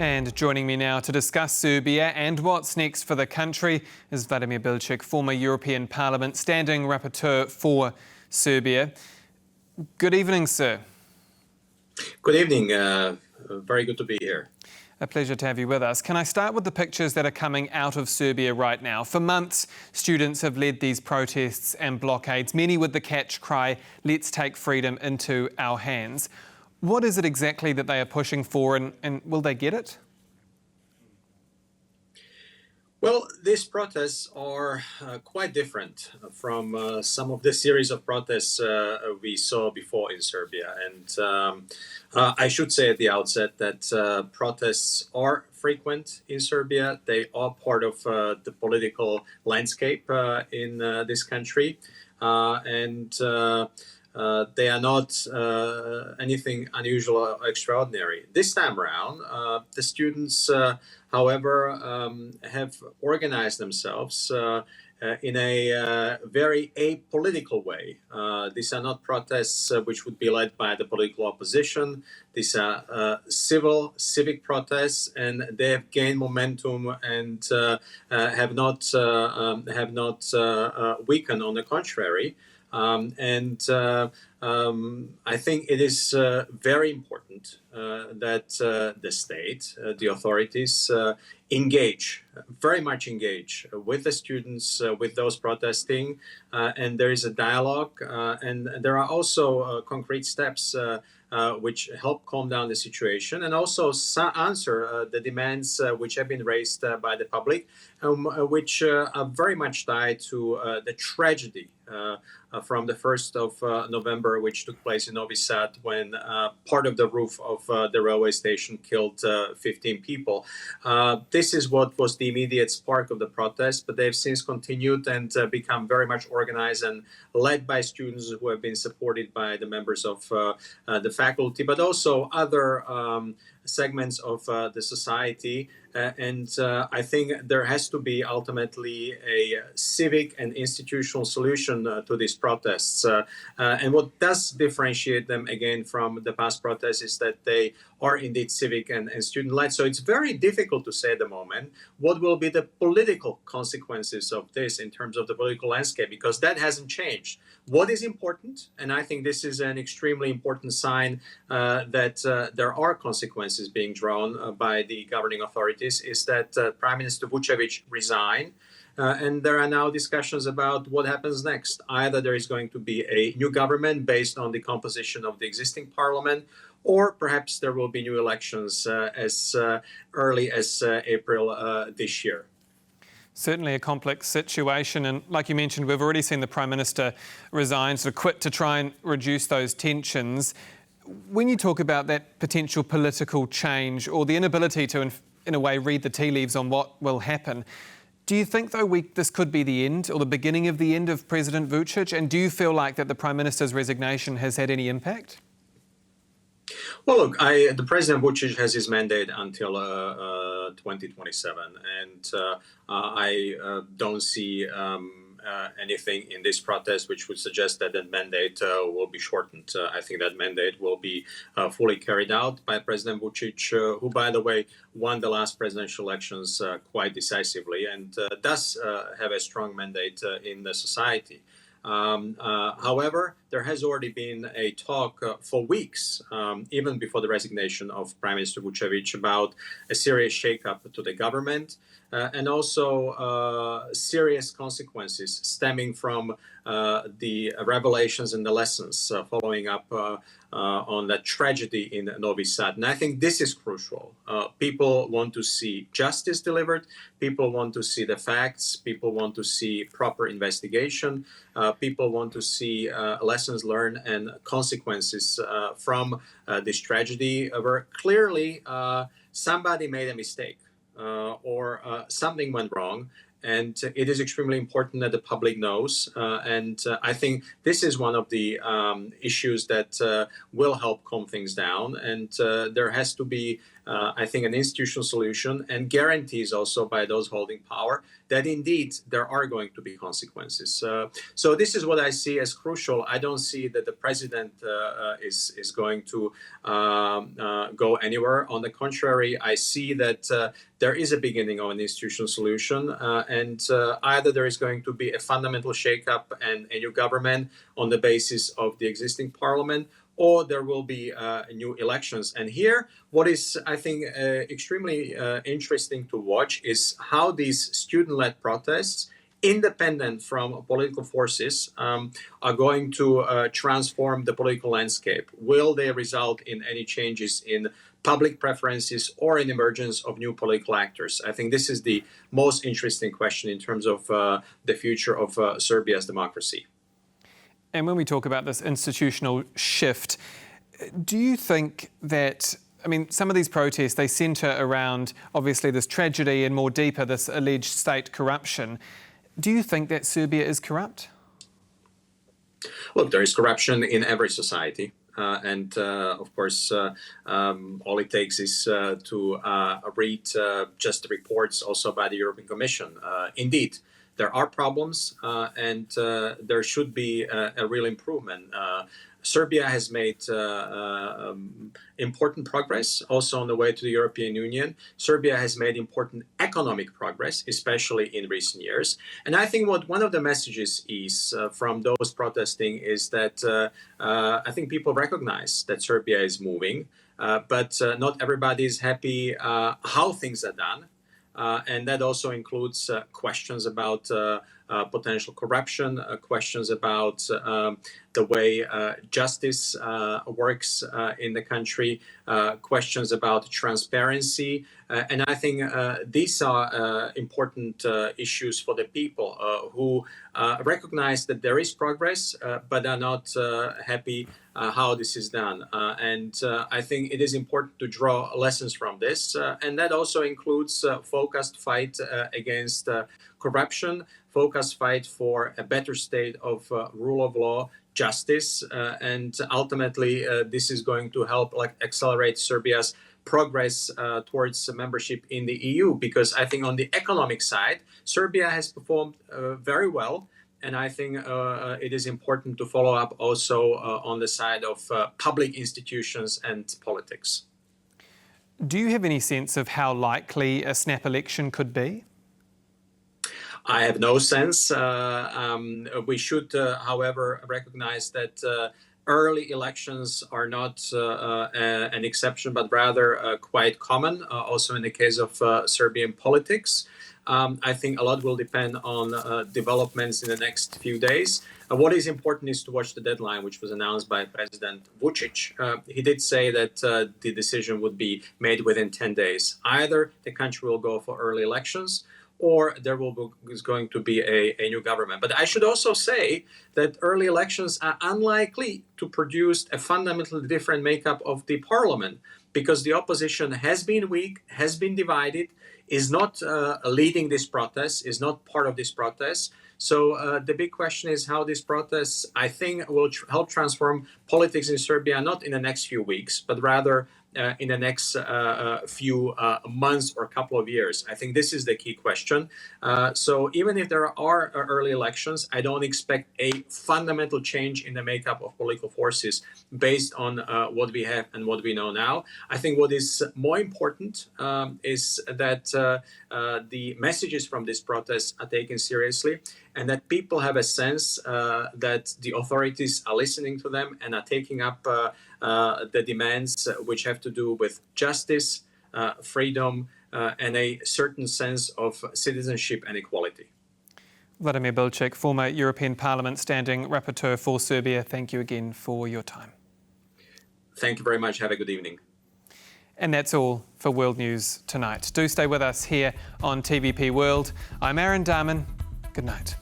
And joining me now to discuss Serbia and what's next for the country is Vladimír Bilčík, former European Parliament Standing Rapporteur for Serbia. Good evening, sir. Good evening. Very good to be here. A pleasure to have you with us. Can I start with the pictures that are coming out of Serbia right now? For months, students have led these protests and blockades, many with the catch cry, "Let's take freedom into our hands." What is it exactly that they are pushing for, and will they get it? Well, these protests are quite different from some of the series of protests we saw before in Serbia. And I should say at the outset that protests are frequent in Serbia. They are part of the political landscape in this country. They are not anything unusual or extraordinary. This time around, the students, however, have organized themselves in a very apolitical way. These are not protests which would be led by the political opposition. These are civic protests, and they have gained momentum and have not weakened. On the contrary. I think it is very important that the state, the authorities, very much engage with the students, with those protesting, and there is a dialogue, and there are also concrete steps which help calm down the situation and also answer the demands which have been raised by the public, which are very much tied to the tragedy from the 1st of November, which took place in Novi Sad when part of the roof of the railway station killed 15 people. This is what was the immediate spark of the protest, but they've since continued and become very much organized and led by students who have been supported by the members of the faculty, but also other segments of the society. I think there has to be ultimately a civic and institutional solution to these protests. And what does differentiate them again from the past protests is that they are indeed civic and student-led. So it's very difficult to say at the moment what will be the political consequences of this in terms of the political landscape, because that hasn't changed. What is important, and I think this is an extremely important sign that there are consequences being drawn by the governing authorities, is that Prime Minister Vučić resigned. And there are now discussions about what happens next. Either there is going to be a new government based on the composition of the existing parliament, or perhaps there will be new elections as early as April this year. Certainly a complex situation, and like you mentioned, we've already seen the Prime Minister resign, sort of quit to try and reduce those tensions. When you talk about that potential political change or the inability to, in a way, read the tea leaves on what will happen, do you think, though, this could be the end or the beginning of the end of President Vučić? And do you feel like that the Prime Minister's resignation has had any impact? Well, look, the President Vučić has his mandate until 2027, and I don't see anything in this protest which would suggest that that mandate will be shortened. I think that mandate will be fully carried out by President Vučić, who, by the way, won the last presidential elections quite decisively and does have a strong mandate in the society. However, there has already been a talk for weeks, even before the resignation of Prime Minister Vučić, about a serious shakeup to the government and also serious consequences stemming from the revelations and the lessons following up on that tragedy in Novi Sad. And I think this is crucial. People want to see justice delivered. People want to see the facts. People want to see proper investigation. People want to see lessons learned and consequences from this tragedy, where clearly somebody made a mistake or something went wrong. And it is extremely important that the public knows. I think this is one of the issues that will help calm things down. And there has to be, I think, an institutional solution and guarantees also by those holding power that indeed there are going to be consequences. So this is what I see as crucial. I don't see that the president is going to go anywhere. On the contrary, I see that there is a beginning of an institutional solution, and either there is going to be a fundamental shakeup and a new government on the basis of the existing parliament, or there will be new elections. And here, what is, I think, extremely interesting to watch is how these student-led protests, independent from political forces, are going to transform the political landscape. Will they result in any changes in public preferences or in emergence of new political actors? I think this is the most interesting question in terms of the future of Serbia's democracy. And when we talk about this institutional shift, do you think that, I mean, some of these protests, they centre around, obviously, this tragedy and more deeper, this alleged state corruption. Do you think that Serbia is corrupt? Look, there is corruption in every society. Of course, all it takes is to read just the reports also by the European Commission. Indeed, there are problems, and there should be a real improvement. Serbia has made important progress also on the way to the European Union. Serbia has made important economic progress, especially in recent years. And I think what one of the messages is from those protesting is that I think people recognize that Serbia is moving, but not everybody is happy how things are done. And that also includes questions about potential corruption, questions about the way justice works in the country, questions about transparency. And I think these are important issues for the people who recognize that there is progress, but are not happy how this is done. I think it is important to draw lessons from this. And that also includes focused fight against corruption, focused fight for a better state of rule of law, justice, and ultimately this is going to help accelerate Serbia's progress towards membership in the EU, because I think on the economic side, Serbia has performed very well. And I think it is important to follow up also on the side of public institutions and politics. Do you have any sense of how likely a snap election could be? I have no sense. We should, however, recognize that early elections are not an exception, but rather quite common, also in the case of Serbian politics. I think a lot will depend on developments in the next few days. What is important is to watch the deadline, which was announced by President Vučić. He did say that the decision would be made within 10 days. Either the country will go for early elections, or there is going to be a new government. But I should also say that early elections are unlikely to produce a fundamentally different makeup of the parliament, because the opposition has been weak, has been divided, is not leading this protest, is not part of this protest. So the big question is how this protest, I think, will help transform politics in Serbia, not in the next few weeks, but rather in the next few months or couple of years. I think this is the key question. So even if there are early elections, I don't expect a fundamental change in the makeup of political forces based on what we have and what we know now. I think what is more important is that the messages from this protest are taken seriously, and that people have a sense that the authorities are listening to them and are taking up the demands which have to do with justice, freedom, and a certain sense of citizenship and equality. Vladimír Bilčík, former European Parliament Standing Rapporteur for Serbia, thank you again for your time. Thank you very much. Have a good evening. And that's all for World News tonight. Do stay with us here on TVP World. I'm Aaron Darman. Good night.